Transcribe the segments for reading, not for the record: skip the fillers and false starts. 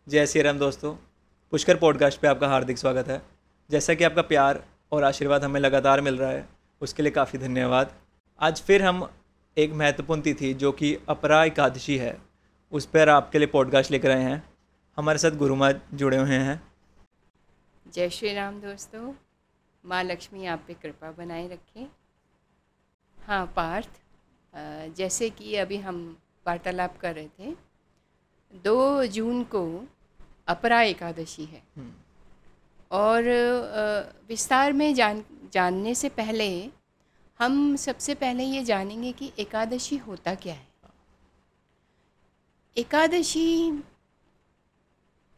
जय श्री राम दोस्तों, पुष्कर पॉडकास्ट पे आपका हार्दिक स्वागत है। जैसा कि आपका प्यार और आशीर्वाद हमें लगातार मिल रहा है, उसके लिए काफ़ी धन्यवाद। आज फिर हम एक महत्वपूर्ण तिथि जो कि अपरा एकादशी है, उस पर आपके लिए पॉडकास्ट लेकर आए हैं। हमारे साथ गुरुमा जुड़े हुए हैं। जय श्री राम दोस्तों, माँ लक्ष्मी आप पे कृपा बनाए रखें। हाँ पार्थ, जैसे कि अभी हम वार्तालाप कर रहे थे, 2 जून को अपरा एकादशी है। और विस्तार में जानने से पहले हम सबसे पहले ये जानेंगे कि एकादशी होता क्या है। एकादशी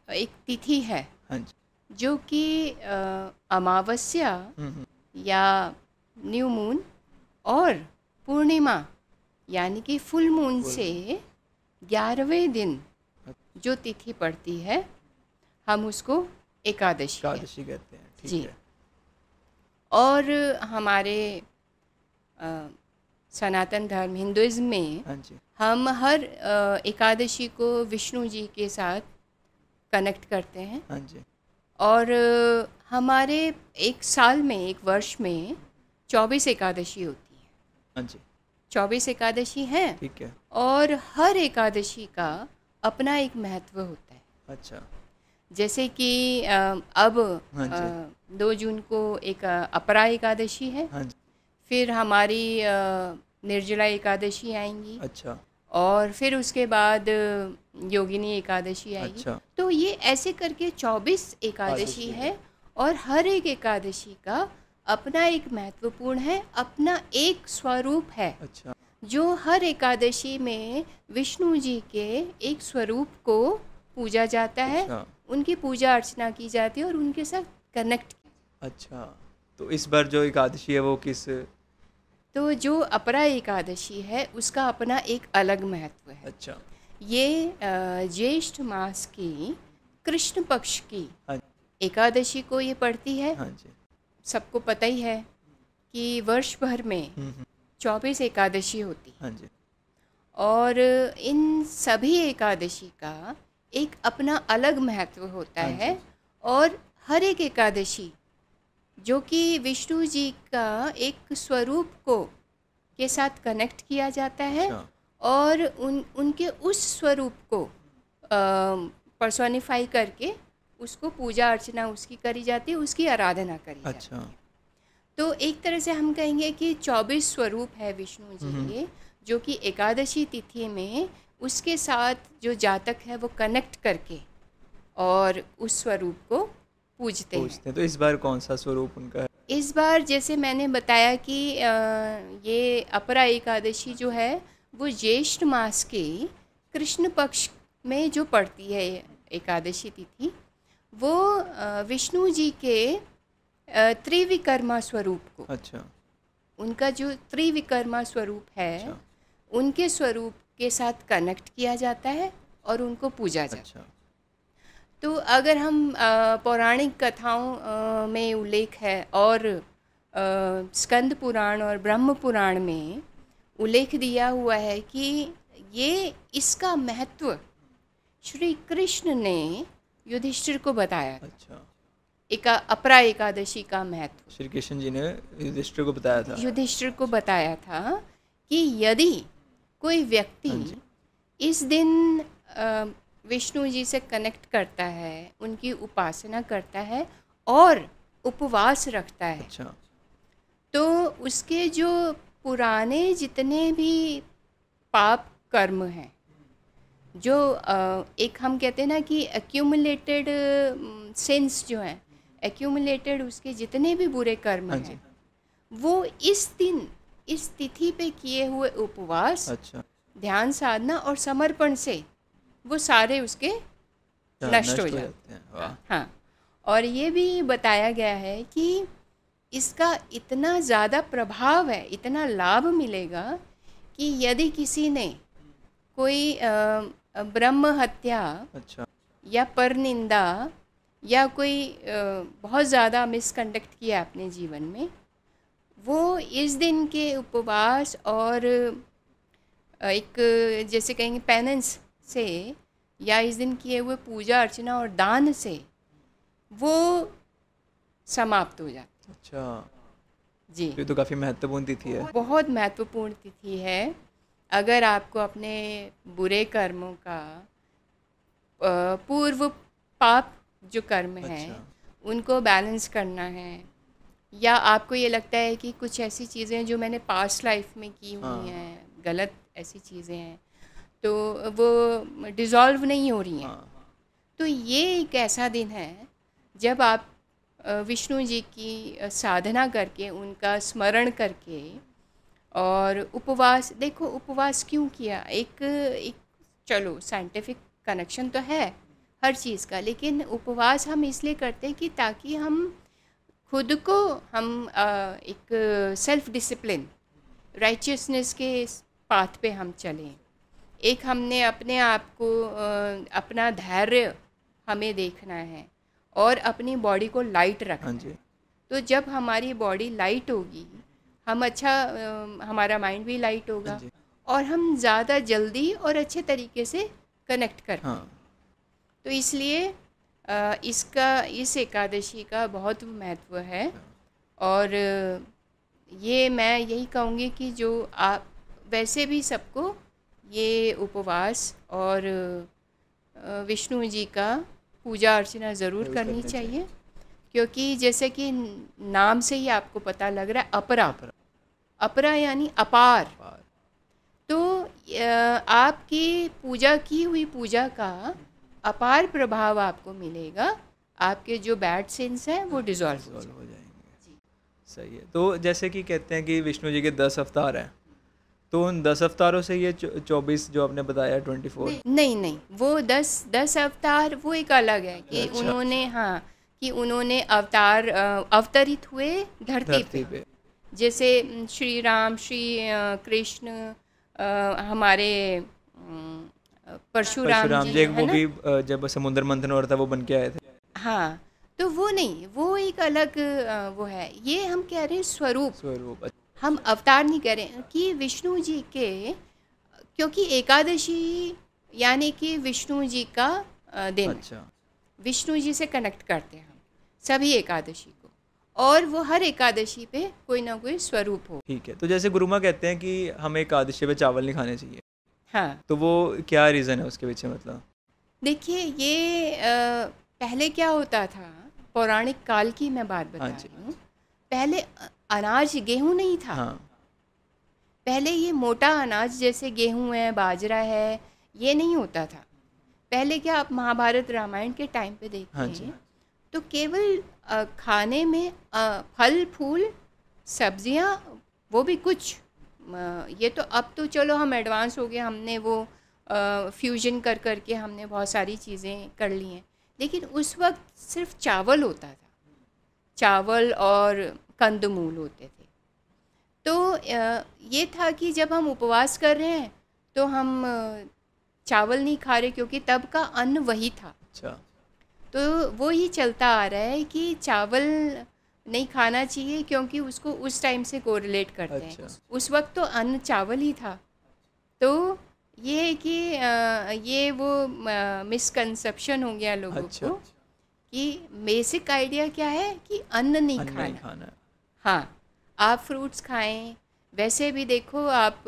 एक तिथि है जो कि अमावस्या या न्यू मून और पूर्णिमा यानी कि फुल मून से 11वें दिन जो तिथि पड़ती है, हम उसको एकादशी कहते हैं। ठीक जी है। और हमारे सनातन धर्म हिंदुइज्म में हम हर एकादशी को विष्णु जी के साथ कनेक्ट करते हैं। और हमारे एक साल में, एक वर्ष में 24 एकादशी होती है। 24 एकादशी है। ठीक है। और हर एकादशी का अपना एक महत्व होता है। अच्छा। जैसे कि अब 2 जून को एक अपरा एकादशी है। फिर हमारी निर्जला एकादशी आएंगी। अच्छा। और फिर उसके बाद योगिनी एकादशी आएगी। अच्छा। तो ये ऐसे करके 24 एकादशी है और हर एक एकादशी का अपना एक महत्वपूर्ण है, अपना एक स्वरूप है। अच्छा। जो हर एकादशी में विष्णु जी के एक स्वरूप को पूजा जाता है। अच्छा। उनकी पूजा अर्चना की जाती है और उनके साथ कनेक्ट। अच्छा, तो इस बार जो एकादशी है वो किस? तो जो अपरा एकादशी है उसका अपना एक अलग महत्व है। अच्छा। ये ज्येष्ठ मास की कृष्ण पक्ष की एकादशी को ये पड़ती है। सबको पता ही है कि वर्ष भर में 24 एकादशी होती है। और इन सभी एकादशी का एक अपना अलग महत्व होता है। और हर एक एकादशी जो कि विष्णु जी का एक स्वरूप को के साथ कनेक्ट किया जाता है। और उनके उस स्वरूप को पर्सोनिफाई करके उसको पूजा अर्चना उसकी करी जाती है, उसकी आराधना करी जाती है। तो एक तरह से हम कहेंगे कि 24 स्वरूप है विष्णु जी के, जो कि एकादशी तिथि में उसके साथ जो जातक है वो कनेक्ट करके और उस स्वरूप को पूजते हैं। तो इस बार कौन सा स्वरूप उनका है? इस बार जैसे मैंने बताया कि ये अपरा एकादशी जो है वो ज्येष्ठ मास के कृष्ण पक्ष में जो पड़ती है एकादशी तिथि, वो विष्णु जी के त्रिविकर्मा स्वरूप को, उनका जो त्रिविकर्मा स्वरूप है, उनके स्वरूप के साथ कनेक्ट किया जाता है और उनको पूजा जाता है। तो अगर हम पौराणिक कथाओं में उल्लेख है और स्कंद पुराण और ब्रह्म पुराण में उल्लेख दिया हुआ है कि ये इसका महत्व श्री कृष्ण ने युधिष्ठिर को बताया। अपरा एकादशी का महत्व श्री कृष्ण जी ने युधिष्ठिर को बताया था कि यदि कोई व्यक्ति इस दिन विष्णु जी से कनेक्ट करता है, उनकी उपासना करता है और उपवास रखता है, तो उसके जो पुराने जितने भी पाप कर्म हैं, जो एक हम कहते हैं ना कि एक्यूमुलेटेड सिंस जो हैं, एक्यूमुलेटेड उसके जितने भी बुरे कर्म हैं, वो इस दिन इस तिथि पे किए हुए उपवास, ध्यान साधना और समर्पण से वो सारे उसके नष्ट हो जाते हैं। हाँ, और ये भी बताया गया है कि इसका इतना ज़्यादा प्रभाव है, इतना लाभ मिलेगा कि यदि किसी ने कोई ब्रह्म हत्या या परनिंदा या कोई बहुत ज़्यादा मिसकंडक्ट किया अपने जीवन में, वो इस दिन के उपवास और एक जैसे कहेंगे पेनेंस से या इस दिन किए हुए पूजा अर्चना और दान से वो समाप्त हो जाता अच्छा, है। जी, ये तो काफ़ी महत्वपूर्ण तिथि है। बहुत महत्वपूर्ण तिथि है। अगर आपको अपने बुरे कर्मों का पूर्व पाप जो कर्म हैं अच्छा, उनको बैलेंस करना है, या आपको ये लगता है कि कुछ ऐसी चीज़ें जो मैंने पास्ट लाइफ में की हुई हाँ, हैं, गलत ऐसी चीज़ें हैं, तो वो डिज़ॉल्व नहीं हो रही हैं, हाँ, तो ये एक ऐसा दिन है जब आप विष्णु जी की साधना करके, उनका स्मरण करके, और उपवास, देखो उपवास क्यों किया, एक एक चलो साइंटिफिक कनेक्शन तो है हर चीज़ का, लेकिन उपवास हम इसलिए करते हैं कि ताकि हम खुद को, हम एक सेल्फ डिसिप्लिन, राइचियसनेस के पाथ पे हम चलें। एक हमने अपने आप को अपना धैर्य हमें देखना है और अपनी बॉडी को लाइट हाँ रखना जी, है। तो जब हमारी बॉडी लाइट होगी, हम अच्छा हमारा माइंड भी लाइट हाँ होगा जी, और हम ज़्यादा जल्दी और अच्छे तरीके से कनेक्ट कर हाँ, पाएंगे। तो इसलिए इस एकादशी का बहुत महत्व है। और ये मैं यही कहूँगी कि जो आप, वैसे भी सबको ये उपवास और विष्णु जी का पूजा अर्चना ज़रूर ज़रूर करनी करने चाहिए, क्योंकि जैसे कि नाम से ही आपको पता लग रहा है, अपरा, अपरा, अपरा यानी अपार। पार, तो आपकी पूजा की हुई पूजा का अपार प्रभाव आपको मिलेगा, आपके जो बैड सिंस हैं वो डिज़ॉल्व हो सॉल्व हो जाएंगे। जाएंगे। सही है। तो जैसे कि कहते हैं कि विष्णु जी के 10 अवतार हैं, तो उन 10 अवतारों से ये 24 जो आपने बताया 24। नहीं नहीं, वो दस अवतार वो एक अलग है कि अच्छा, उन्होंने, हाँ, कि उन्होंने अवतरित हुए धरती धरती पे। पे। जैसे श्री राम, श्री कृष्ण, हमारे परशुराम परशुराम जी जी एक है वो ना। भी जब समुद्र मंथन हो रहा था वो बन के आए थे। हाँ, तो वो नहीं, वो एक अलग वो है। ये हम कह रहे हैं स्वरूप, स्वरूप। हम अवतार नहीं कह रहे हैं कि विष्णु जी के, क्योंकि एकादशी यानी कि विष्णु जी का दिन, अच्छा, विष्णु जी से कनेक्ट करते हैं हम सभी एकादशी को, और वो हर एकादशी पे कोई ना कोई स्वरूप हो। ठीक है। तो जैसे गुरुमा कहते हैं कि हमें एकादशी पे चावल नहीं खाने चाहिए, हाँ, तो वो क्या रीज़न है उसके पीछे, मतलब? देखिए ये पहले क्या होता था, पौराणिक काल की मैं बात बता हाँ जी, रही हूँ। पहले अनाज, गेहूँ नहीं था। हाँ, पहले ये मोटा अनाज जैसे गेहूँ है, बाजरा है, ये नहीं होता था। पहले क्या, आप महाभारत रामायण के टाइम पे हाँ जी, देखें तो केवल खाने में फल फूल सब्जियां, वो भी कुछ ये तो अब तो चलो हम एडवांस हो गए, हमने वो फ्यूजन कर करके हमने बहुत सारी चीज़ें कर ली हैं, लेकिन उस वक्त सिर्फ चावल होता था, चावल और कंदमूल होते थे। तो ये था कि जब हम उपवास कर रहे हैं तो हम चावल नहीं खा रहे, क्योंकि तब का अन्न वही था। अच्छा, तो वो ही चलता आ रहा है कि चावल नहीं खाना चाहिए, क्योंकि उसको उस टाइम से कोरिलेट करते हैं। अच्छा, उस वक्त तो अन्न चावल ही था। तो ये है कि ये वो मिसकंसेप्शन हो गया लोगों अच्छा, को कि बेसिक आइडिया क्या है कि अन्न नहीं अन्न नहीं खाना। खाना है। हाँ, आप फ्रूट्स खाएं। वैसे भी देखो आप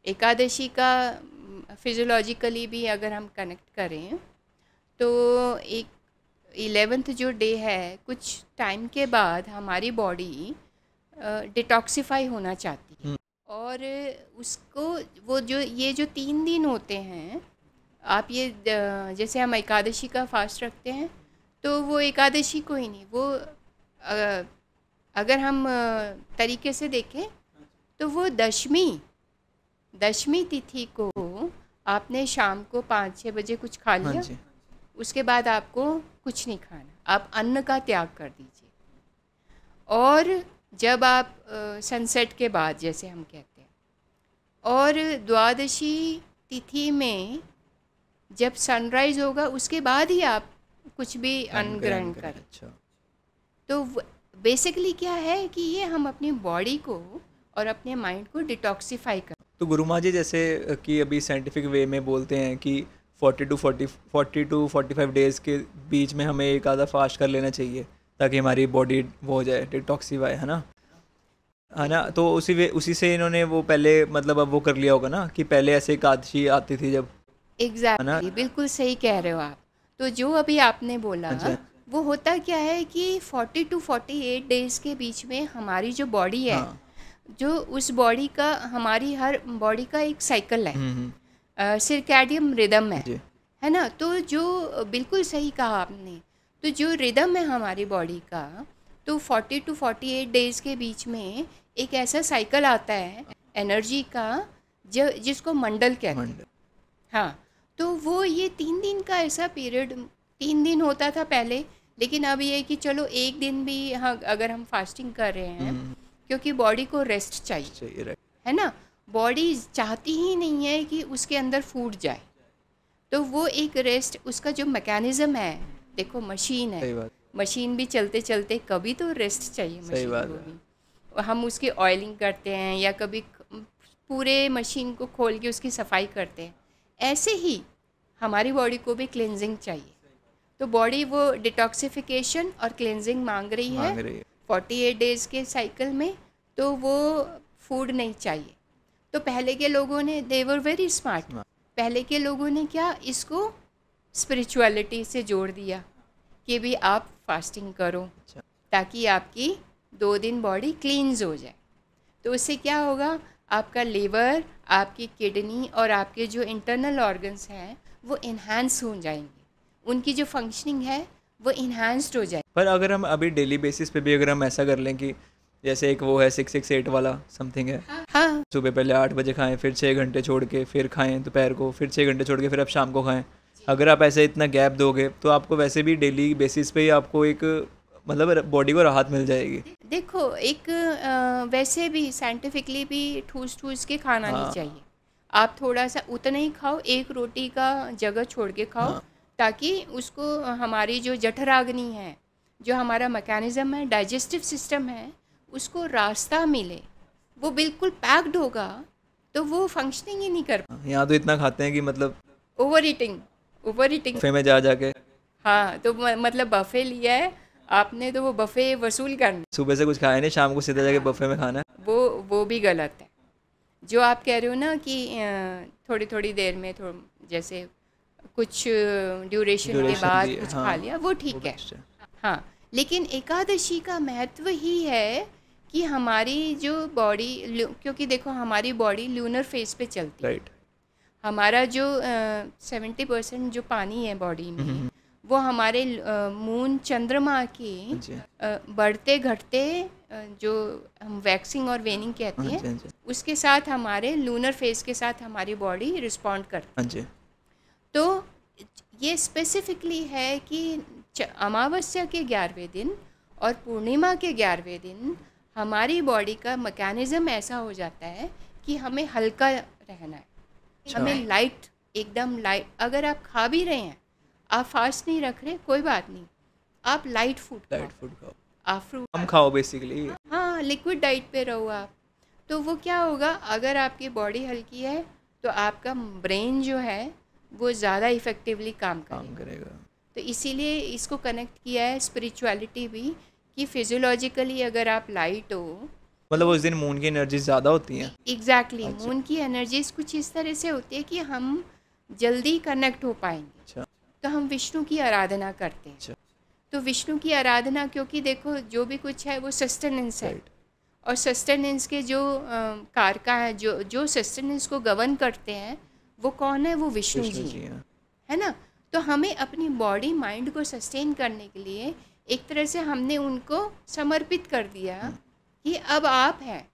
एकादशी का फिजियोलॉजिकली भी अगर हम कनेक्ट करें तो एक 11th जो डे है, कुछ टाइम के बाद हमारी बॉडी डिटॉक्सिफाई होना चाहती है, हुँ, और उसको, वो जो ये जो 3 दिन होते हैं, आप ये जैसे हम एकादशी का फास्ट रखते हैं, तो वो एकादशी को ही नहीं, वो अगर हम तरीके से देखें तो वो दशमी तिथि को आपने शाम को 5-6 बजे कुछ खा हाँ लिया, जी, उसके बाद आपको कुछ नहीं खाना, आप अन्न का त्याग कर दीजिए। और जब आप सनसेट के बाद, जैसे हम कहते हैं, और द्वादशी तिथि में जब सनराइज़ होगा उसके बाद ही आप कुछ भी अन्न ग्रहण करें। अच्छा, तो बेसिकली क्या है कि ये हम अपनी बॉडी को और अपने माइंड को डिटॉक्सिफाई कर। तो गुरुमा जी जैसे कि अभी साइंटिफिक वे में बोलते हैं कि 40 टू 45 डेज़ के बीच में हमें एक आधा फास्ट कर लेना चाहिए, ताकि हमारी बॉडी वो हो जाए, डिटॉक्सिफाई, है ना। तो उसी से इन्होंने वो पहले मतलब अब वो कर लिया होगा ना, कि पहले ऐसे एकादशी आती थी जब, है ना। एग्जैक्टली, बिल्कुल सही कह रहे हो आप। तो जो अभी आपने बोला अच्छा, वो होता क्या है कि 40 टू 48 डेज के बीच में हमारी जो बॉडी है, हाँ, जो उस बॉडी का, हमारी हर बॉडी का एक साइकिल है, सिरकैडियम रिदम जी, है ना। तो जो बिल्कुल सही कहा आपने, तो जो रिदम है हमारी बॉडी का, तो 40 टू 48 डेज के बीच में एक ऐसा साइकिल आता है एनर्जी का, जो जिसको मंडल कहते हैं। मंडल, हाँ, तो वो ये 3 दिन का ऐसा पीरियड, 3 दिन होता था पहले, लेकिन अब ये है कि चलो एक दिन भी, हाँ, अगर हम फास्टिंग कर रहे हैं, क्योंकि बॉडी को रेस्ट चाहिए, चाहिए, राइट, है ना। बॉडी चाहती ही नहीं है कि उसके अंदर फूड जाए, तो वो एक रेस्ट, उसका जो मैकेनिज्म है, देखो मशीन है, सही बात, मशीन भी चलते चलते कभी तो रेस्ट चाहिए सही मशीन बात को है। भी। हम उसकी ऑयलिंग करते हैं या कभी पूरे मशीन को खोल के उसकी सफाई करते हैं, ऐसे ही हमारी बॉडी को भी क्लेंजिंग चाहिए। तो बॉडी वो डिटॉक्सिफिकेशन और क्लेंजिंग मांग रही मांग है रही है, 48 डेज़ के साइकिल में, तो वो फूड नहीं चाहिए। तो पहले के लोगों ने, दे वर वेरी स्मार्ट, पहले के लोगों ने क्या, इसको स्पिरिचुअलिटी से जोड़ दिया कि भी आप फास्टिंग करो, अच्छा, ताकि आपकी 2 दिन बॉडी क्लींस हो जाए। तो उससे क्या होगा, आपका लीवर, आपकी किडनी और आपके जो इंटरनल ऑर्गन्स हैं वो इन्हांस हो जाएंगे, उनकी जो फंक्शनिंग है वो इन्हांस्ड हो जाए। पर अगर हम अभी डेली बेसिस पे भी अगर हम ऐसा कर लें कि जैसे एक वो है 668 वाला समथिंग है, हाँ, सुबह पहले 8 बजे खाएं, फिर 6 घंटे छोड़ के फिर खाएं दोपहर को, फिर 6 घंटे छोड़ के फिर आप शाम को खाएं, अगर आप ऐसे इतना गैप दोगे तो आपको वैसे भी डेली बेसिस पे ही आपको एक मतलब बॉडी को राहत मिल जाएगी। देखो एक वैसे भी साइंटिफिकली भी ठूस ठूस के खाना नहीं हाँ, चाहिए। आप थोड़ा सा उतना ही खाओ, एक रोटी का जगह छोड़ के खाओ, हाँ, ताकि उसको हमारी जो जठराग्नि है, जो हमारा मैकेनिज़्म है, डाइजेस्टिव सिस्टम है, उसको रास्ता मिले। वो बिल्कुल पैक्ड होगा तो वो फंक्शनिंग ही नहीं कर, यहाँ तो इतना खाते हैं कि मतलब over eating, over eating. Buffet में जा जाके हाँ, तो मतलब बफ़े लिया है आपने, तो वो बफ़े वसूल करना, सुबह से कुछ खाया नहीं, शाम को सीधा जाके बफे में खाना है। वो भी गलत है। जो आप कह रहे हो ना कि थोड़ी थोड़ी देर में, जैसे कुछ ड्यूरेशन के ड्यूरेशन बाद दी, कुछ हाँ, खा लिया, वो वो ठीक है। बेस्ट है, हाँ, लेकिन एकादशी का महत्व ही है कि हमारी जो बॉडी, क्योंकि देखो हमारी बॉडी ल्यूनर फेज पे चलती है। राइट, हमारा जो 70% जो पानी है बॉडी में, वो हमारे मून, चंद्रमा के हाँ जी, बढ़ते घटते, जो हम वैक्सिंग और वेनिंग कहते हाँ जी, हैं, हाँ जी, उसके साथ हमारे लूनर फेज के साथ हमारी बॉडी रिस्पॉन्ड करती हाँ है। जी, तो ये स्पेसिफिकली है कि अमावस्या के 11वें दिन और पूर्णिमा के 11वें दिन हमारी बॉडी का मैकेनिज़्म ऐसा हो जाता है कि हमें हल्का रहना है, हमें लाइट, एकदम लाइट। अगर आप खा भी रहे हैं, आप फास्ट नहीं रख रहे, कोई बात नहीं, आप लाइट फूड लाइट फूड खाओ, आप फ्रूट, कम खाओ बेसिकली। हाँ, लिक्विड डाइट पे रहो आप। तो वो क्या होगा, अगर आपकी बॉडी हल्की है तो आपका ब्रेन जो है वो ज़्यादा इफ़ेक्टिवली काम काम करेगा। करेगा, तो इसीलिए इसको कनेक्ट किया है स्पिरिचुअलिटी भी, कि फिजियोलॉजिकली अगर आप लाइट हो, मतलब उस दिन मून की एनर्जी ज़्यादा होती हैं। एग्जैक्टली, अच्छा, मून की एनर्जीज कुछ इस तरह से होती है कि हम जल्दी कनेक्ट हो पाएंगे। अच्छा, तो हम विष्णु की आराधना करते हैं। अच्छा, तो विष्णु की आराधना, क्योंकि देखो जो भी कुछ है वो सस्टेनेंस है, राइट, और सस्टेनेंस के जो कारका है, जो जो सस्टेनेंस को गवर्न करते हैं, वो कौन है, वो विष्णु विष्णु जी जी हैं, हैं, है ना। तो हमें अपनी बॉडी माइंड को सस्टेन करने के लिए एक तरह से हमने उनको समर्पित कर दिया कि अब आप हैं,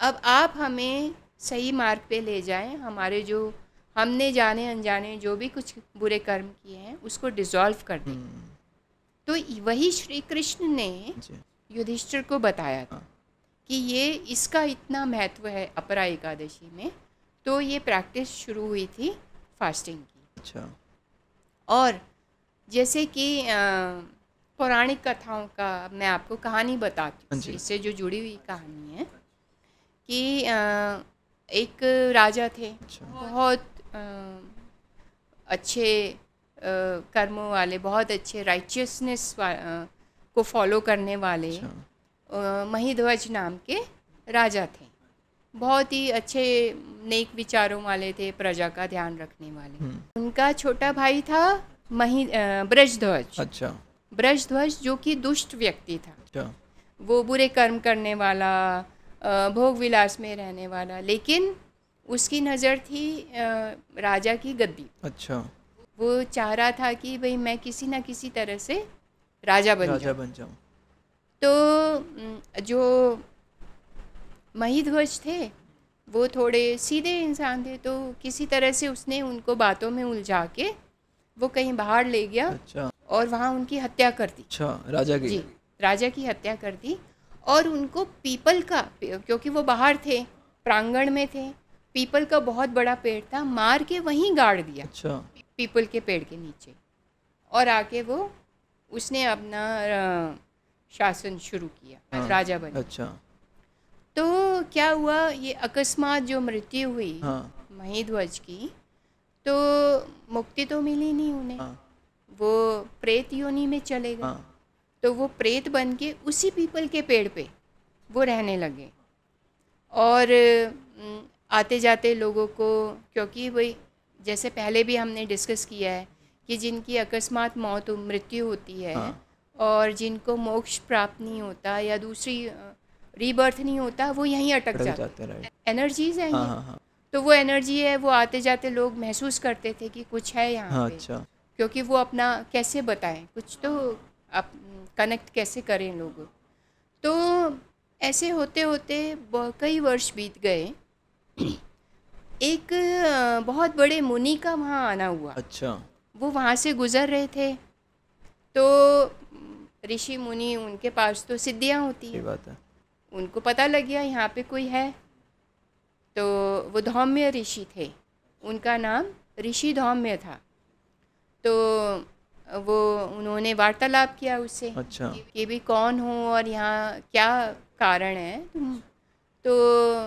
अब आप हमें सही मार्ग पे ले जाएं, हमारे जो हमने जाने अनजाने जो भी कुछ बुरे कर्म किए हैं उसको डिसॉल्व कर दें। तो वही श्री कृष्ण ने जी, युधिष्ठिर को बताया था कि ये इसका इतना महत्व है अपरा एकादशी में। तो ये प्रैक्टिस शुरू हुई थी फास्टिंग की। अच्छा, और जैसे कि पौराणिक कथाओं का मैं आपको कहानी बताती हाँ हूँ, जी, इससे जो जुड़ी हुई कहानी है कि एक राजा थे, अच्छा, बहुत अच्छे कर्मों वाले, बहुत अच्छे राइचियसनेस को फॉलो करने वाले महिध्वज नाम के राजा थे। बहुत ही अच्छे नेक विचारों वाले थे, प्रजा का ध्यान रखने वाले। उनका छोटा भाई था ब्रजध्वज। अच्छा। ब्रजध्वज जो कि दुष्ट व्यक्ति था। अच्छा। वो बुरे कर्म करने वाला, भोग विलास में रहने वाला, लेकिन उसकी नज़र थी राजा की गद्दी। अच्छा। वो चाह रहा था कि भाई मैं किसी ना किसी तरह से राजा बन जाऊं। तो जो महिध्वज थे वो थोड़े सीधे इंसान थे, तो किसी तरह से उसने उनको बातों में उलझा के वो कहीं बाहर ले गया। अच्छा। और वहाँ उनकी हत्या कर दी। अच्छा, राजा की? जी, राजा की हत्या कर दी। और उनको पीपल का, क्योंकि वो बाहर थे, प्रांगण में थे, पीपल का बहुत बड़ा पेड़ था, मार के वहीं गाड़ दिया। अच्छा। पीपल के पेड़ के नीचे। और आके वो उसने अपना शासन शुरू किया, राजा बना। अच्छा। तो क्या हुआ, ये अकस्मात जो मृत्यु हुई महिध्वज की, तो मुक्ति तो मिली नहीं उन्हें। वो प्रेत योनि में चले गए। तो वो प्रेत बन के उसी पीपल के पेड़ पे वो रहने लगे। और आते जाते लोगों को, क्योंकि वही जैसे पहले भी हमने डिस्कस किया है कि जिनकी अकस्मात मृत्यु होती है और जिनको मोक्ष प्राप्त नहीं होता या दूसरी रीबर्थ नहीं होता, वो यहीं अटक जाते हैं। एनर्जीज हैं ये। तो वो एनर्जी है, वो आते जाते लोग महसूस करते थे कि कुछ है यहाँ पे। अच्छा। क्योंकि वो अपना कैसे बताएं, कुछ तो आप कनेक्ट कैसे करें लोग। तो ऐसे होते होते कई वर्ष बीत गए। एक बहुत बड़े मुनि का वहाँ आना हुआ। अच्छा। वो वहाँ से गुजर रहे थे, तो ऋषि मुनि, उनके पास तो सिद्धियाँ होती हैं। बात है। उनको पता लग गया यहाँ पे कोई है। तो वो धौम्य ऋषि थे, उनका नाम ऋषि धौम्य था। तो वो उन्होंने वार्तालाप किया उससे। अच्छा। कि भी कौन हो और यहाँ क्या कारण है तुम। तो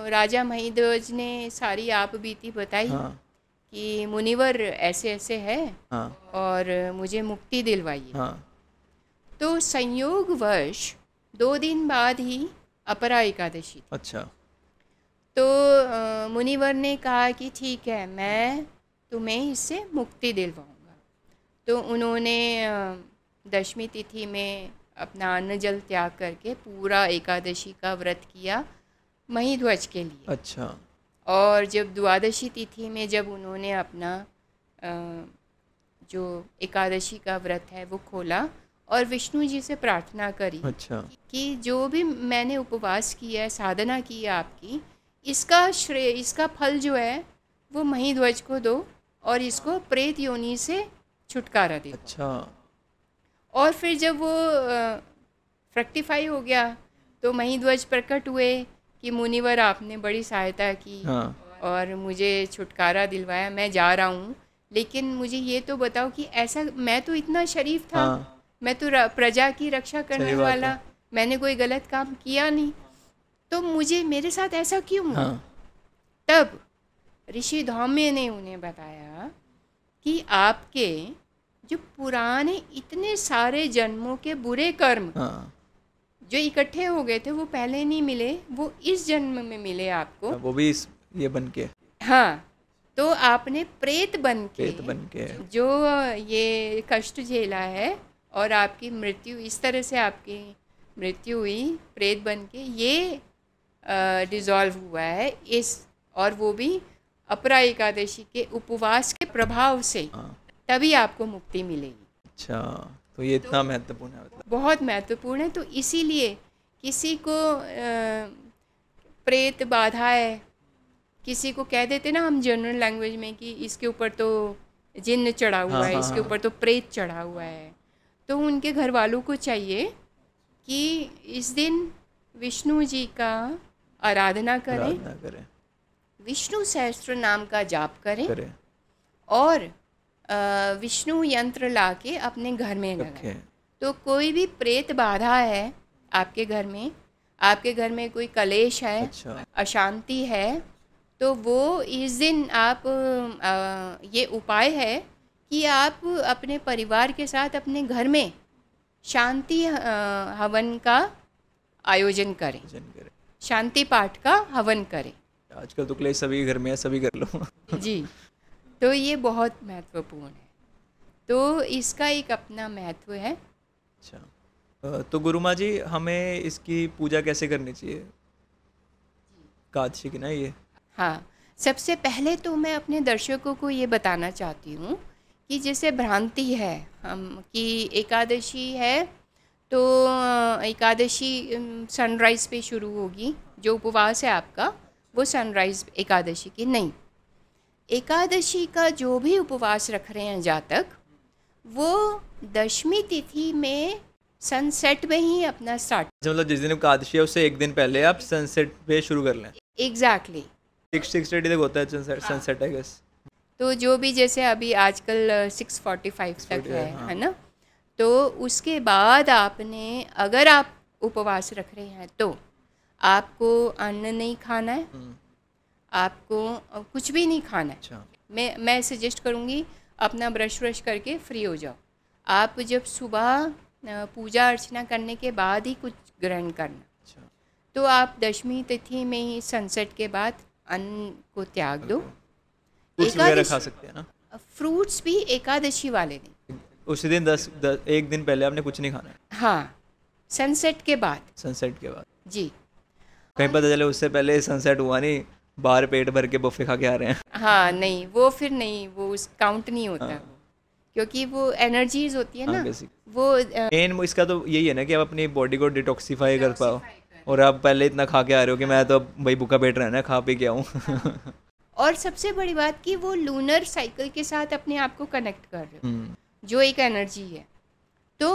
राजा महिध्वज ने सारी आप बीती बताई कि मुनिवर ऐसे ऐसे है और मुझे मुक्ति दिलवाइए। तो संयोगवश 2 दिन बाद ही अपरा एकादशी थी। अच्छा। तो मुनिवर ने कहा कि ठीक है, मैं तुम्हें इससे मुक्ति दिलवाऊंगा। तो उन्होंने 10वीं तिथि में अपना अन्न जल त्याग करके पूरा एकादशी का व्रत किया महिध्वज के लिए। अच्छा। और जब 12वीं तिथि में जब उन्होंने अपना जो एकादशी का व्रत है वो खोला और विष्णु जी से प्रार्थना करी। अच्छा। कि जो भी मैंने उपवास किया है, साधना की है आपकी, इसका श्रेय, इसका फल जो है वो महिध्वज को दो और इसको प्रेत योनि से छुटकारा दे। अच्छा। और फिर जब वो फ्रक्टिफाई हो गया तो महिध्वज प्रकट हुए कि मुनिवर आपने बड़ी सहायता की और मुझे छुटकारा दिलवाया, मैं जा रहा हूँ, लेकिन मुझे ये तो बताओ कि ऐसा, मैं तो इतना शरीफ था, मैं तो प्रजा की रक्षा करने वाला, मैंने कोई गलत काम किया नहीं, तो मुझे मेरे साथ ऐसा क्यों हुआ? तब ऋषि धौम्य ने उन्हें बताया कि आपके जो पुराने इतने सारे जन्मों के बुरे कर्म जो इकट्ठे हो गए थे वो पहले नहीं मिले, वो इस जन्म में मिले आपको। वो भी ये बन के। हाँ, तो आपने प्रेत बन के जो ये कष्ट झेला है और आपकी मृत्यु, इस तरह से आपकी मृत्यु हुई प्रेत बन के, ये डिज़ोल्व हुआ है इस, और वो भी अपरा एकादशी के उपवास के प्रभाव से, तभी आपको मुक्ति मिलेगी। अच्छा, तो ये इतना महत्वपूर्ण है, मतलब बहुत महत्वपूर्ण है। तो इसीलिए किसी को प्रेत बाधा है, किसी को कह देते ना हम जनरल लैंग्वेज में कि इसके ऊपर तो जिन्न चढ़ा हुआ है, इसके ऊपर तो प्रेत चढ़ा हुआ है, तो उनके घर वालों को चाहिए कि इस दिन विष्णु जी का आराधना करें, विष्णु सहस्त्र नाम का जाप करें और विष्णु यंत्र लाके अपने घर में लगाएं। तो कोई भी प्रेत बाधा है आपके घर में, आपके घर में कोई कलेश है, अशांति है, तो वो इस दिन आप ये उपाय है कि आप अपने परिवार के साथ अपने घर में शांति हवन का आयोजन करें, शांति पाठ का हवन करें। आजकल तो क्लेश सभी घर में है, सभी कर लो। जी, तो ये बहुत महत्वपूर्ण है, तो इसका एक अपना महत्व है। अच्छा, तो गुरु माँ जी हमें इसकी पूजा कैसे करनी चाहिए, एकादशी की ना ये? हाँ, सबसे पहले तो मैं अपने दर्शकों को ये बताना चाहती हूँ कि जैसे भ्रांति है हम कि एकादशी है तो एकादशी सनराइज़ पे शुरू होगी, जो उपवास है आपका वो सनराइज़ एकादशी की नहीं। एकादशी का जो भी उपवास रख रहे हैं जातक, वो दशमी तिथि में सनसेट में ही अपना स्टार्ट, मतलब जिस दिन एकादशी है उससे एक दिन पहले आप सनसेट पे शुरू कर लें। एग्जैक्टली 6:30 तक होता है सनसेट आई गेस। तो जो भी जैसे अभी आजकल 6:45 तक है ना, तो उसके बाद आपने अगर आप उपवास रख रहे हैं तो आपको अन्न नहीं खाना है, आपको कुछ भी नहीं खाना है। अच्छा। मैं सजेस्ट करूँगी अपना ब्रश करके फ्री हो जाओ। आप जब सुबह पूजा अर्चना करने के बाद ही कुछ ग्रहण करना। अच्छा। तो आप दशमी तिथि में ही सनसेट के बाद अन्न को त्याग दो। फ्रूट्स वगैरह खा सकते हैं ना? फ्रूट्स भी एकादशी वाले दिन, उसी दिन एक दिन पहले आपने कुछ नहीं खाना है। हाँ, सनसेट के बाद। सनसेट के बाद जी। कहीं पता चले उससे पहले सनसेट हुआ नहीं, बाहर पेट भर के बफे खा के आ रहे हैं। हाँ नहीं, वो फिर नहीं, वो उस काउंट नहीं होता। हाँ। क्योंकि वो एनर्जीज होती है ना, वो मेन इसका तो यही है ना कि आप अपनी बॉडी को डिटॉक्सीफाई कर पाओ, और आप पहले इतना खा के आ रहे हो कि मैं तो भाई भूखा पेट रहना है, खा पी के आऊँ। और सबसे बड़ी बात कि वो लूनर साइकिल के साथ अपने आप को कनेक्ट कर रहे हो, जो एक एनर्जी है। तो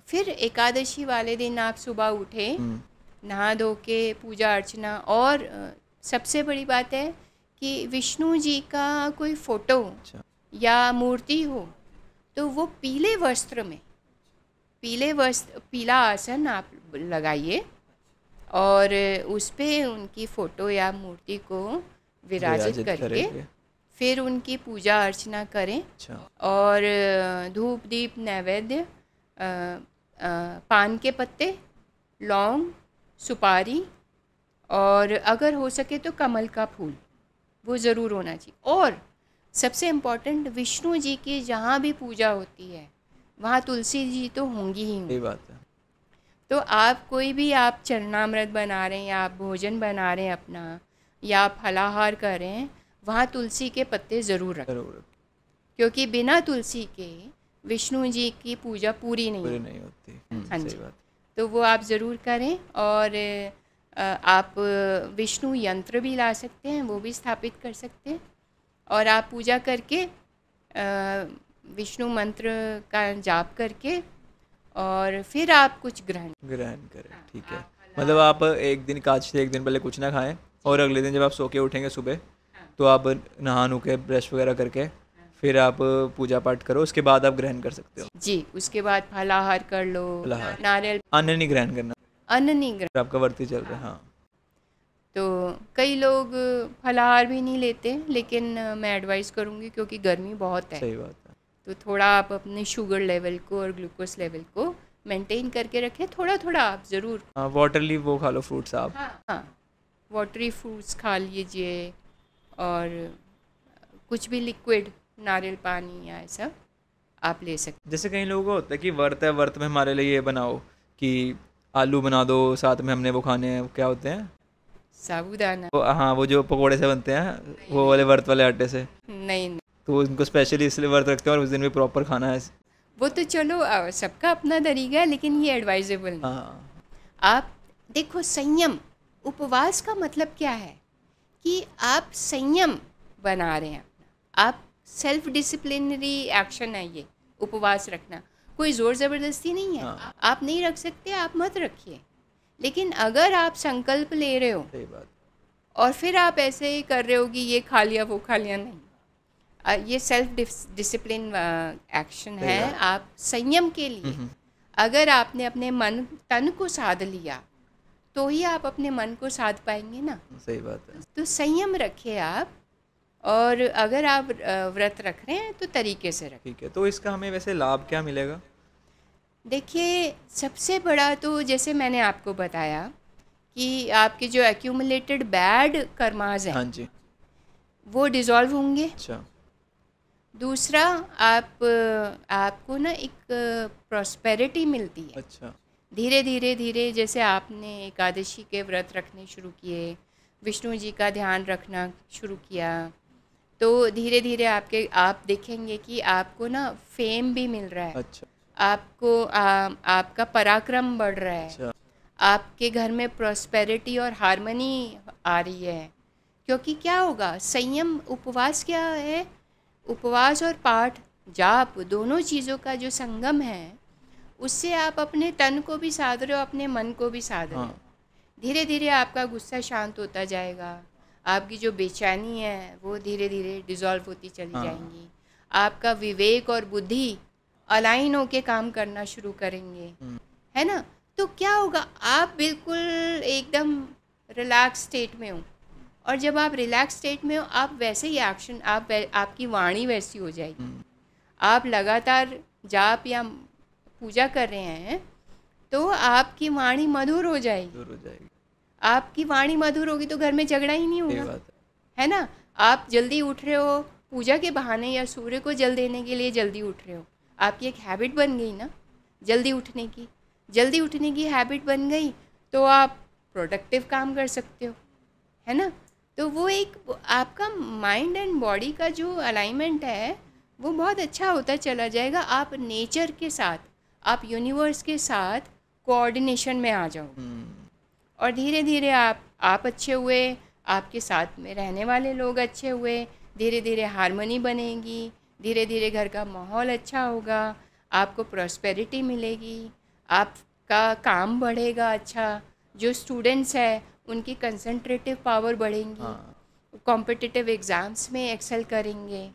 फिर एकादशी वाले दिन आप सुबह उठे, नहा धो के पूजा अर्चना, और सबसे बड़ी बात है कि विष्णु जी का कोई फोटो या मूर्ति हो तो वो पीले वस्त्र में, पीला आसन आप लगाइए और उस पे उनकी फ़ोटो या मूर्ति को विराजित करके फिर उनकी पूजा अर्चना करें। अच्छा। और धूप दीप नैवेद्य, पान के पत्ते, लौंग, सुपारी, और अगर हो सके तो कमल का फूल, वो ज़रूर होना चाहिए। और सबसे इम्पोर्टेंट, विष्णु जी की जहाँ भी पूजा होती है वहाँ तुलसी जी तो होंगी ही होंगी। बात है। तो आप कोई भी आप चरणामृत बना रहे हैं या आप भोजन बना रहे हैं अपना, या आप फलाहार कर रहे हैं, वहाँ तुलसी के पत्ते ज़रूर रखें, क्योंकि बिना तुलसी के विष्णु जी की पूजा पूरी नहीं होती। हाँ जी, तो वो आप ज़रूर करें। और आप विष्णु यंत्र भी ला सकते हैं, वो भी स्थापित कर सकते हैं, और आप पूजा करके विष्णु मंत्र का जाप करके और फिर आप कुछ ग्रहण करें। ठीक है, मतलब आप एक दिन काज से एक दिन पहले कुछ ना खाएं, और अगले दिन जब आप सो के उठेंगे सुबह तो आप नहा नु के ब्रश वगैरह करके फिर आप पूजा पाठ करो, उसके बाद आप ग्रहण कर सकते हो। जी, उसके बाद फलाहार कर लो, नारियल। अन्न नहीं ग्रहण करना, अन्न नहीं ग्रहण, आपका व्रत ही चल रहा है। हाँ, तो कई लोग फलाहार भी नहीं लेते, लेकिन मैं एडवाइस करूँगी क्योंकि गर्मी बहुत है। सही बात है। तो थोड़ा आप अपने शुगर लेवल को और ग्लूकोज लेवल को मेंटेन करके रखें, थोड़ा थोड़ा आप ज़रूर। हाँ, वाटरली वो खा लो फ्रूट्स आप। हाँ, वाटरी फ्रूट्स खा लीजिए, और कुछ भी लिक्विड, नारियल पानी या ऐसा आप ले सकते। जैसे कई लोगों को होता है कि व्रत है, व्रत में हमारे लिए ये बनाओ कि आलू बना दो, साथ में हमने वो खाने हैं, क्या होते हैं, साबूदाना। हाँ, वो जो पकोड़े से बनते हैं, वो वाले व्रत वाले आटे से। नहीं, तो उनको स्पेशली इसलिए व्रत रखते हैं और उस दिन भी प्रॉपर खाना है। वो तो चलो सबका अपना तरीका है, लेकिन ये एडवाइजेबल नहीं। हाँ। आप देखो, संयम, उपवास का मतलब क्या है कि आप संयम बना रहे हैं अपना, आप सेल्फ डिसिप्लिनरी एक्शन है ये उपवास रखना, कोई ज़ोर ज़बरदस्ती नहीं है। हाँ। आप नहीं रख सकते, आप मत रखिए, लेकिन अगर आप संकल्प ले रहे हो, सही बात, और फिर आप ऐसे ही कर रहे हो कि ये खा लिया वो खा लिया, नहीं, ये सेल्फ डिसिप्लिन एक्शन है। आप संयम के लिए, अगर आपने अपने मन तन को साध लिया तो ही आप अपने मन को साध पाएंगे ना। सही बात है। तो संयम रखिए आप, और अगर आप व्रत रख रहे हैं तो तरीके से रखें। ठीक है, तो इसका हमें वैसे लाभ क्या मिलेगा? देखिए, सबसे बड़ा तो जैसे मैंने आपको बताया कि आपके जो एक्यूमुलेटेड बैड कर्मास हैं हाँ जी। वो डिज़ोल्व होंगे। अच्छा। दूसरा, आपको ना एक प्रॉस्पेरिटी मिलती है। अच्छा। धीरे धीरे धीरे जैसे आपने एकादशी के व्रत रखने शुरू किए, विष्णु जी का ध्यान रखना शुरू किया, तो धीरे धीरे आप देखेंगे कि आपको ना फेम भी मिल रहा है। अच्छा। आपको आपका पराक्रम बढ़ रहा है। अच्छा। आपके घर में प्रॉस्पेरिटी और हार्मनी आ रही है। क्योंकि क्या होगा, संयम, उपवास क्या है, उपवास और पाठ जाप दोनों चीज़ों का जो संगम है, उससे आप अपने तन को भी साध रहे हो, अपने मन को भी साध रहे हो। हाँ। धीरे धीरे आपका गुस्सा शांत होता जाएगा, आपकी जो बेचैनी है वो धीरे धीरे डिज़ोल्व होती चली हाँ। जाएंगी, आपका विवेक और बुद्धि अलाइन होके काम करना शुरू करेंगे, है ना। तो क्या होगा, आप बिल्कुल एकदम रिलैक्स स्टेट में हो, और जब आप रिलैक्स स्टेट में हो, आप वैसे ही एक्शन, आपकी वाणी वैसी हो जाएगी। आप लगातार जाप या पूजा कर रहे हैं तो आपकी वाणी मधुर हो जाएगी। दूर हो जाएगी। आपकी वाणी मधुर होगी तो घर में झगड़ा ही नहीं सही होगा, बात है ना। आप जल्दी उठ रहे हो पूजा के बहाने, या सूर्य को जल देने के लिए जल्दी उठ रहे हो, आपकी एक हैबिट बन गई ना जल्दी उठने की हैबिट बन गई, तो आप प्रोडक्टिव काम कर सकते हो, है ना। तो वो एक आपका माइंड एंड बॉडी का जो अलाइनमेंट है वो बहुत अच्छा होता चला जाएगा। आप नेचर के साथ, आप यूनिवर्स के साथ कोऑर्डिनेशन में आ जाओ, और धीरे धीरे आप अच्छे हुए, आपके साथ में रहने वाले लोग अच्छे हुए, धीरे धीरे हार्मनी बनेगी, धीरे धीरे घर का माहौल अच्छा होगा, आपको प्रॉस्पेरिटी मिलेगी, आपका काम बढ़ेगा। अच्छा, जो स्टूडेंट्स हैं उनकी कंसंट्रेटिव पावर बढ़ेंगी, कॉम्पिटिटिव एग्ज़ाम्स में एक्सेल करेंगे,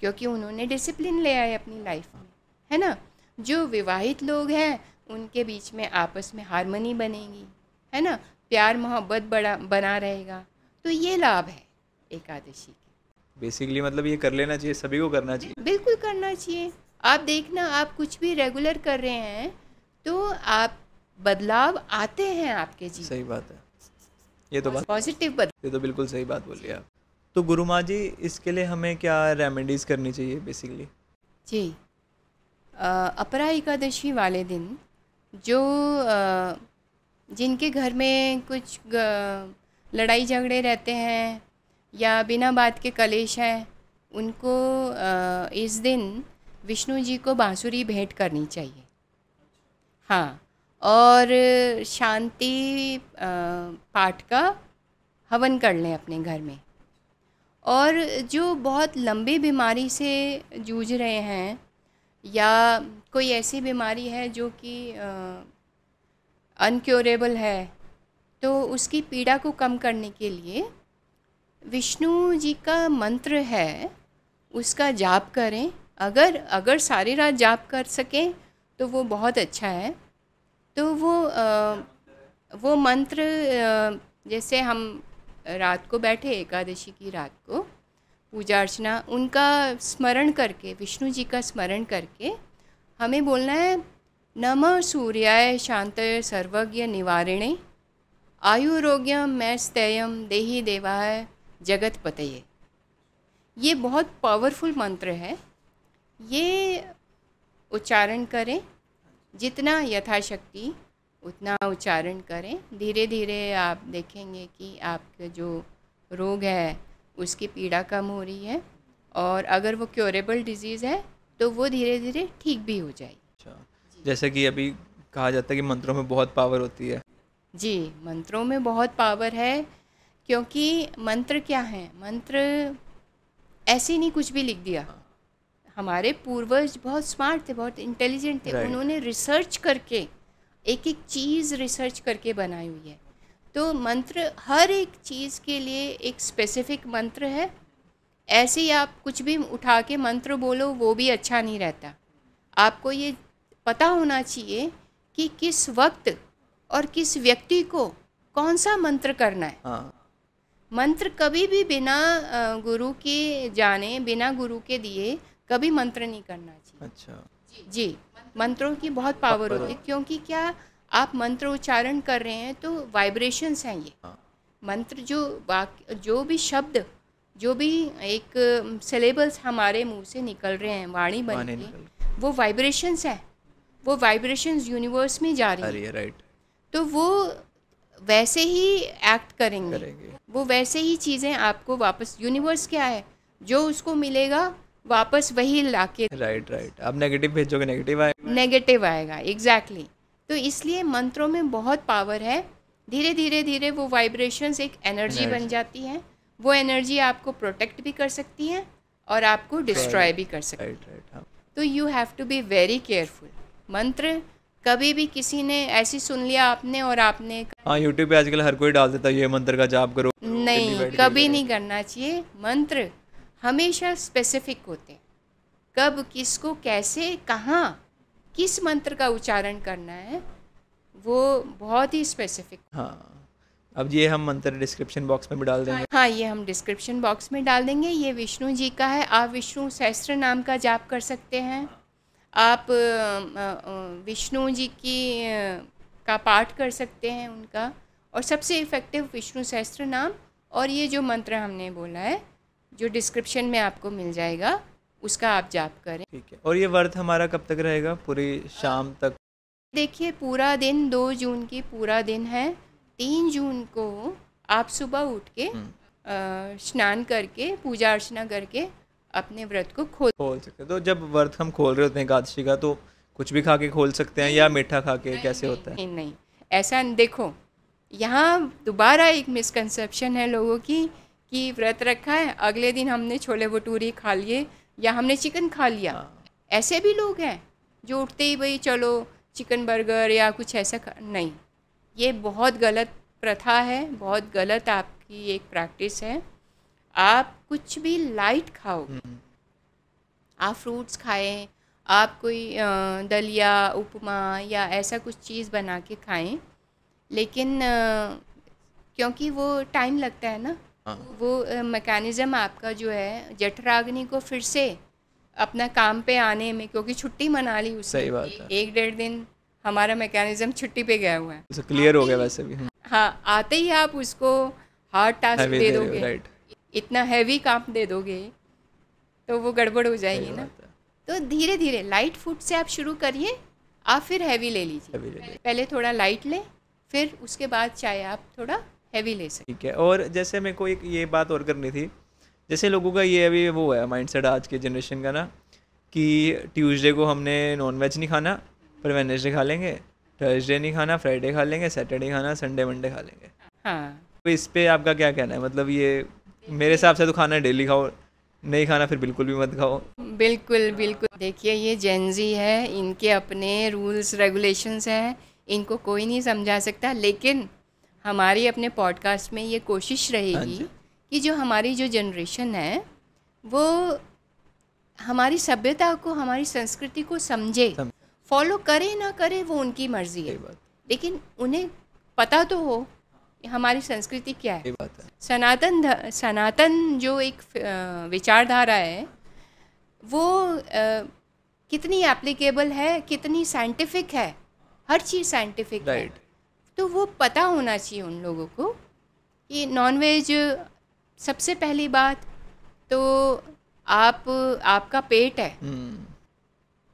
क्योंकि उन्होंने डिसिप्लिन ले आए अपनी लाइफ में, है ना। जो विवाहित लोग हैं उनके बीच में आपस में हार्मनी बनेगी, है ना, प्यार मोहब्बत बना रहेगा। तो ये लाभ है एकादशी के। बेसिकली मतलब ये कर लेना चाहिए, सभी को करना चाहिए। बिल्कुल करना चाहिए। आप देखना, आप कुछ भी रेगुलर कर रहे हैं तो आप बदलाव आते हैं आपके जीवन। सही बात है, ये तो बात, पॉजिटिव बदलाव। ये तो बिल्कुल सही बात बोली आप। तो गुरु माँ जी, इसके लिए हमें क्या रेमेडीज़ करनी चाहिए बेसिकली? जी, अपरा एकादशी वाले दिन जो जिनके घर में कुछ लड़ाई झगड़े रहते हैं या बिना बात के कलेश हैं, उनको इस दिन विष्णु जी को बांसुरी भेंट करनी चाहिए। हाँ, और शांति पाठ का हवन कर लें अपने घर में। और जो बहुत लंबी बीमारी से जूझ रहे हैं, या कोई ऐसी बीमारी है जो कि अनक्योरेबल है, तो उसकी पीड़ा को कम करने के लिए विष्णु जी का मंत्र है उसका जाप करें। अगर सारी रात जाप कर सकें तो वो बहुत अच्छा है। तो वो मंत्र, जैसे हम रात को बैठे, एकादशी की रात को पूजा अर्चना उनका स्मरण करके, विष्णु जी का स्मरण करके हमें बोलना है, नमः सूर्याय शांतये सर्वज्ञ निवारिणे आयुरोग्यम मैस्तेयम देहि देवाय जगत पतये। ये बहुत पावरफुल मंत्र है, ये उच्चारण करें, जितना यथाशक्ति उतना उच्चारण करें। धीरे धीरे आप देखेंगे कि आपका जो रोग है उसकी पीड़ा कम हो रही है, और अगर वो क्योरेबल डिजीज़ है तो वो धीरे धीरे ठीक भी हो जाएगी। अच्छा, जैसे कि अभी कहा जाता है कि मंत्रों में बहुत पावर होती है। जी, मंत्रों में बहुत पावर है, क्योंकि मंत्र क्या है, मंत्र ऐसे नहीं कुछ भी लिख दिया। हमारे पूर्वज बहुत स्मार्ट थे, बहुत इंटेलिजेंट थे, उन्होंने रिसर्च करके एक एक चीज़ रिसर्च करके बनाई हुई है। तो मंत्र, हर एक चीज़ के लिए एक स्पेसिफिक मंत्र है। ऐसे ही आप कुछ भी उठा के मंत्र बोलो वो भी अच्छा नहीं रहता। आपको ये पता होना चाहिए कि किस वक्त और किस व्यक्ति को कौन सा मंत्र करना है। मंत्र कभी भी बिना गुरु के जाने, बिना गुरु के दिए कभी मंत्र नहीं करना चाहिए। अच्छा। जी, मंत्रों की बहुत पावर होती है, क्योंकि क्या आप मंत्र उच्चारण कर रहे हैं तो वाइब्रेशंस हैं ये। हाँ। मंत्र जो वाक्य, जो भी शब्द, जो भी एक सिलेबल्स हमारे मुंह से निकल रहे हैं वाणी बन वाणी के, निकल वो वाइब्रेशंस है, वो वाइब्रेशंस यूनिवर्स में जा रही है, राइट। तो वो वैसे ही एक्ट करेंगे, वो वैसे ही चीज़ें आपको वापस, यूनिवर्स क्या है, जो उसको मिलेगा वापस वही लाके, राइट राइट। आप नेगेटिव भेजोगे नेगेटिव आएगा, नेगेटिव आएगा। एग्जैक्टली। तो इसलिए मंत्रों में बहुत पावर है। धीरे धीरे धीरे वो वाइब्रेशंस एक एनर्जी बन जाती हैं। वो एनर्जी आपको प्रोटेक्ट भी कर सकती हैं और आपको डिस्ट्रॉय भी कर सकती है। राइट। तो you have to be very careful. मंत्र कभी भी किसी ने ऐसी सुन लिया आपने और आपने, हाँ, यूट्यूब पे आजकल हर कोई डाल देता है ये मंत्र का जाप करो, नहीं, कभी नहीं करना चाहिए। मंत्र हमेशा स्पेसिफिक होते हैं, कब, किसको, कैसे, कहाँ, किस मंत्र का उच्चारण करना है, वो बहुत ही स्पेसिफिक। हाँ, अब ये हम मंत्र डिस्क्रिप्शन बॉक्स में भी डाल देंगे। हाँ, ये हम डिस्क्रिप्शन बॉक्स में डाल देंगे। ये विष्णु जी का है, आप विष्णु सहस्त्र नाम का जाप कर सकते हैं। आप विष्णु जी की का पाठ कर सकते हैं उनका, और सबसे इफ़ेक्टिव विष्णु सहस्त्र नाम, और ये जो मंत्र हमने बोला है जो डिस्क्रिप्शन में आपको मिल जाएगा, उसका आप जाप करें। ठीक है। और ये व्रत हमारा कब तक रहेगा? पूरी शाम तक? देखिए, पूरा दिन 2 जून की पूरा दिन है। 3 जून को आप सुबह उठ के स्नान करके, पूजा अर्चना करके अपने व्रत को खोल सकते हैं। तो जब व्रत हम खोल रहे होते हैं एकादशी का, तो कुछ भी खा के खोल सकते हैं या मीठा खा के? कैसे होता है? नहीं, ऐसा देखो, यहाँ दोबारा एक मिसकंसेप्शन है लोगों की कि व्रत रखा है, अगले दिन हमने छोले भटूरे खा लिए या हमने चिकन खा लिया। ऐसे भी लोग हैं जो उठते ही भाई चलो चिकन बर्गर या कुछ ऐसा नहीं, ये बहुत गलत प्रथा है, बहुत गलत आपकी एक प्रैक्टिस है। आप कुछ भी लाइट खाओ, आप फ्रूट्स खाएं, आप कोई दलिया, उपमा या ऐसा कुछ चीज़ बना के खाएं, लेकिन क्योंकि वो टाइम लगता है ना, वो मैकेनिज़्म आपका जो है जठराग्नि को फिर से अपना काम पे आने में, क्योंकि छुट्टी मना ली उसने, सही बात है, 1-1.5 दिन हमारा मैकेनिज़्म छुट्टी पे गया हुआ है। तो क्लियर हो गया वैसे भी। हाँ, आते ही आप उसको हार्ड टास्क दे दोगे, राइट, इतना हैवी काम दे दोगे तो वो गड़बड़ हो जाएगी ना। तो धीरे धीरे लाइट फूड से आप शुरू करिए, आप फिर हैवी ले लीजिए। पहले थोड़ा लाइट लें, फिर उसके बाद चाहे आप थोड़ा हैवी ले सकते। ठीक है। और जैसे मेरे को एक ये बात और करनी थी, जैसे लोगों का ये अभी वो है माइंडसेट आज के जनरेशन का ना, कि ट्यूसडे को हमने नॉनवेज नहीं खाना पर वेडनेसडे खा लेंगे, थर्सडे नहीं खाना, फ्राइडे खा लेंगे, सैटरडे खाना, संडे मंडे खा लेंगे। हाँ, तो इस पे आपका क्या कहना है? मतलब ये मेरे हिसाब से तो खाना डेली खाओ, नहीं खाना फिर बिल्कुल भी मत खाओ। बिल्कुल बिल्कुल। देखिए, ये जेनजी है, इनके अपने रूल्स रेगुलेशंस हैं, इनको कोई नहीं समझा सकता। लेकिन हमारी अपने पॉडकास्ट में ये कोशिश रहेगी कि जो हमारी जो जनरेशन है वो हमारी सभ्यता को, हमारी संस्कृति को समझे। फॉलो करे ना करे वो उनकी मर्जी है, लेकिन उन्हें पता तो हो हमारी संस्कृति क्या है। सनातन जो एक विचारधारा है वो कितनी एप्लीकेबल है, कितनी साइंटिफिक है, हर चीज़ साइंटिफिक है। तो वो पता होना चाहिए उन लोगों को कि नॉनवेज, सबसे पहली बात तो आपका पेट है,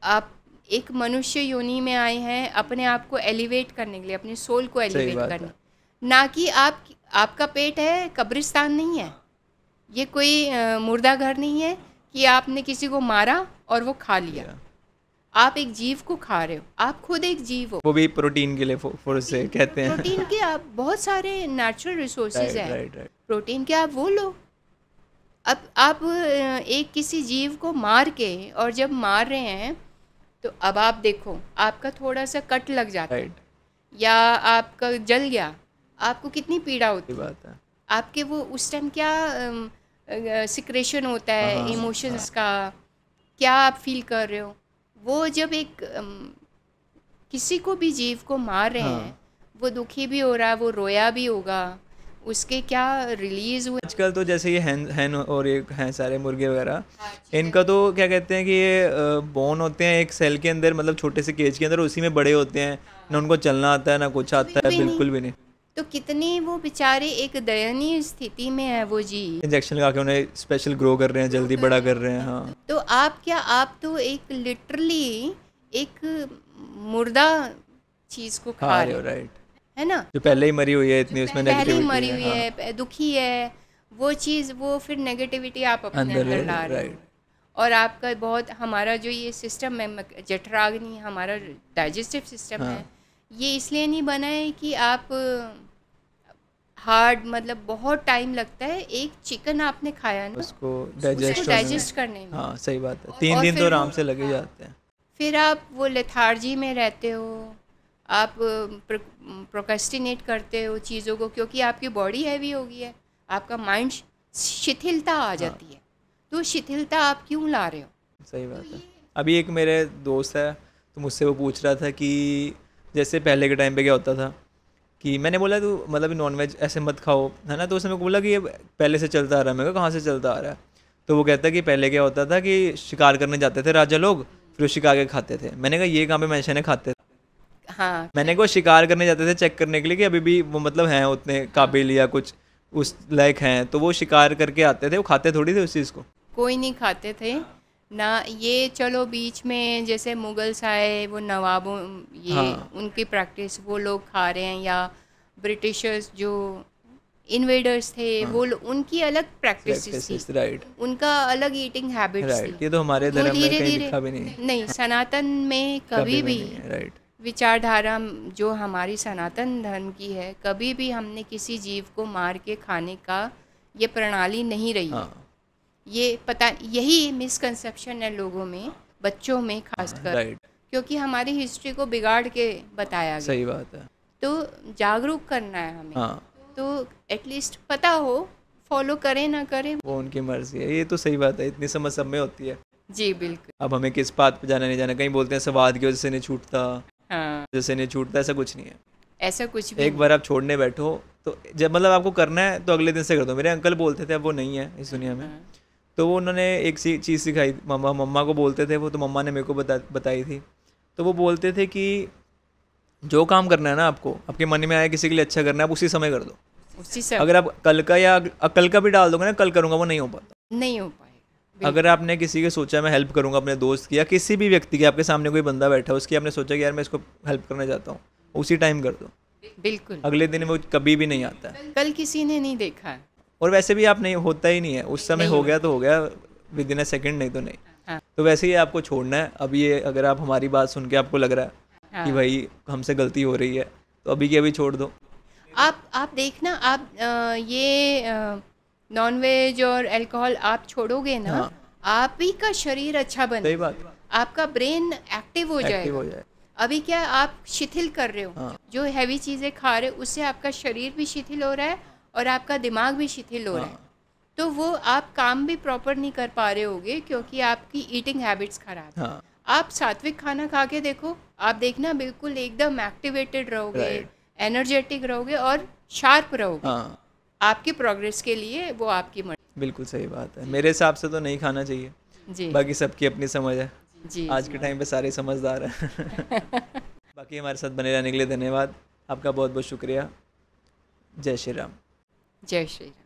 आप एक मनुष्य योनि में आए हैं अपने आप को एलिवेट करने के लिए, अपने सोल को एलिवेट करने, ना कि आपका पेट है कब्रिस्तान नहीं है, ये कोई मुर्दा घर नहीं है कि आपने किसी को मारा और वो खा लिया। आप एक जीव को खा रहे हो, आप खुद एक जीव हो। वो भी प्रोटीन के लिए से कहते हैं। प्रोटीन के आप बहुत सारे नेचुरल रिसोर्सेज हैं, प्रोटीन के आप वो लो। अब आप एक किसी जीव को मार के, और जब मार रहे हैं तो अब आप देखो आपका थोड़ा सा कट लग जाता है या आपका जल गया, आपको कितनी पीड़ा होती है। आपके वो उस टाइम क्या सिक्रेशन होता है इमोशंस का, क्या आप फील कर रहे हो। वो जब एक किसी को भी जीव को मार रहे हैं, वो दुखी भी हो रहा है, वो रोया भी होगा, उसके क्या रिलीज हुए। आजकल तो जैसे ये हैन और ये हैं सारे मुर्गे वगैरह, इनका तो क्या कहते हैं कि ये बोन होते हैं एक सेल के अंदर, मतलब छोटे से केज के अंदर, उसी में बड़े होते हैं, ना उनको चलना आता है ना कुछ आता है, बिल्कुल भी नहीं। तो कितने वो बेचारे एक दयनीय स्थिति में है वो जी। इंजेक्शन लगा के उन्हें स्पेशल ग्रो कर रहे हैं, जल्दी बड़ा कर रहे हैं। हाँ, तो आप तो एक लिटरली एक मुर्दा चीज को खा रहे हो, राइट, है ना, जो पहले ही मरी हुई है, इतनी उसमें पहले ही नेगेटिविटी मरी हुई हाँ, है, दुखी है, वो चीज़, वो फिर नेगेटिविटी आप अपने अंदर अंदर ला है, रहे हो। राइट। और आपका बहुत, हमारा जो ये सिस्टम है जठराग्नि, हमारा डाइजेस्टिव सिस्टम हाँ। है, ये इसलिए नहीं बना है कि आप हार्ड, मतलब बहुत टाइम लगता है एक चिकन आपने खाया ना उसको उसको डाइजेस्ट डाइजेस्ट करने में। हाँ सही बात है, 3 और दिन तो फिर आराम वो- से लगे जाते हैं। फिर आप वो लेथार्जी में रहते हो, आप प्रोक्रेस्टिनेट करते हो चीज़ों को, क्योंकि आपकी बॉडी हैवी हो गई है, आपका माइंड शिथिलता आ जाती है। तो शिथिलता आप क्यों ला रहे हो? सही बात है। अभी एक मेरे दोस्त है, तो मुझसे वो पूछ रहा था कि जैसे पहले के टाइम पे क्या होता था, कि मैंने बोला तो मतलब नॉनवेज ऐसे मत खाओ, है ना, तो उसने मेरे को बोला कि ये पहले से चलता आ रहा है। मैं कहा कहाँ से चलता आ रहा है? तो वो कहता है कि पहले क्या होता था कि शिकार करने जाते थे राजा लोग, फिर वो शिकार के खाते थे। मैंने कहा ये कहाँ पे मेंशन है खाते थे? हाँ, मैंने कहा शिकार करने जाते थे चेक करने के लिए कि अभी भी वो मतलब हैं उतने काबिल या कुछ उस लायक हैं, तो वो शिकार करके आते थे, वो खाते थोड़ी थे उस चीज़ को। कोई नहीं खाते थे ना। ये चलो बीच में जैसे मुगल्स आए, वो नवाबों, ये हाँ। उनकी प्रैक्टिस वो लोग खा रहे हैं, या ब्रिटिशर्स जो इन्वेडर्स थे वो उनकी अलग प्रैक्टिस थी, राइट, उनका अलग ईटिंग हैबिट्स राइट। थी। ये तो हमारे वो धर्म में धीरे कहीं धीरे लिखा भी नहीं, नहीं, सनातन में कभी भी नहीं है, राइट। विचारधारा जो हमारी सनातन धर्म की है, कभी भी हमने किसी जीव को मार के खाने का ये प्रणाली नहीं रही है। हाँ, ये पता, यही मिसकंसेप्शन है लोगों में, बच्चों में खासकर, राइट, क्योंकि हमारी हिस्ट्री को बिगाड़ के बताया गया। सही बात है। तो जागरूक करना है हमें। हाँ, तो एटलीस्ट पता हो, फॉलो करें ना करें, वो उनकी मर्जी है। ये तो सही बात है, इतनी समझ सब में होती है। जी बिल्कुल। अब हमें किस बात पे जाना नहीं जाना, कहीं बोलते हैं स्वाद की वजह से नहीं छूटता, हाँ, जैसे नहीं छूटता, ऐसा कुछ नहीं है। ऐसा कुछ भी एक बार आप छोड़ने बैठो तो जब मतलब आपको करना है तो अगले दिन से कर दो। मेरे अंकल बोलते थे, अब वो नहीं है इस दुनिया में, तो वो उन्होंने एक चीज़ सिखाई, मम्मा को बोलते थे वो, तो मम्मा ने मेरे को बताई थी। तो वो बोलते थे कि जो काम करना है ना, आपको आपके मन में आया किसी के लिए अच्छा करना है, आप उसी समय कर दो। उसी से अगर आप कल का या कल का भी डाल दोगे ना, कल करूँगा, वो नहीं हो पाता। नहीं हो पाएगा। अगर आपने किसी के सोचा मैं हेल्प करूँगा, अपने दोस्त की या किसी भी व्यक्ति की, आपके सामने कोई बंदा बैठा है उसकी आपने सोचा कि यार मैं इसको हेल्प करना चाहता हूँ, उसी टाइम कर दो। बिल्कुल, अगले दिन वो कभी भी नहीं आता है। कल किसी ने नहीं देखा है। और वैसे भी आप नहीं, होता ही नहीं है उस समय, हो गया तो हो गया विद इन अ सेकेंड, नहीं तो नहीं। हाँ। तो वैसे ही आपको छोड़ना है। अब ये अगर आप हमारी बात सुन के आपको लग रहा है हाँ। कि भाई हमसे गलती हो रही है, तो अभी की अभी छोड़ दो। आप देखना, आप ये नॉनवेज और अल्कोहल आप छोड़ोगे ना, हाँ। आप ही का शरीर अच्छा सही बने, बात, आपका ब्रेन एक्टिव हो एक्टिव जाएगा। हो जाए। अभी क्या आप शिथिल कर रहे हो, हाँ। जो हैवी चीज़ें खा रहे हो उससे आपका शरीर भी शिथिल हो रहा है और आपका दिमाग भी शिथिल हो रहा है। तो वो आप काम भी प्रॉपर नहीं कर पा रहे होगे, क्योंकि आपकी ईटिंग हैबिट्स खराब है। हाँ, आप सात्विक खाना खा के देखो, आप देखना बिल्कुल एकदम एक्टिवेटेड रहोगे, एनर्जेटिक रहोगे और शार्प रहोगे। हाँ, आपकी प्रोग्रेस के लिए वो आपकी मर्जी। बिल्कुल सही बात है। मेरे हिसाब से तो नहीं खाना चाहिए, जी बाकी सबकी अपनी समझ है। जी आज के टाइम पे सारे समझदार हैं। बाकी हमारे साथ बने रहने के लिए धन्यवाद, आपका बहुत बहुत शुक्रिया। जय श्री राम। जय श्री राम।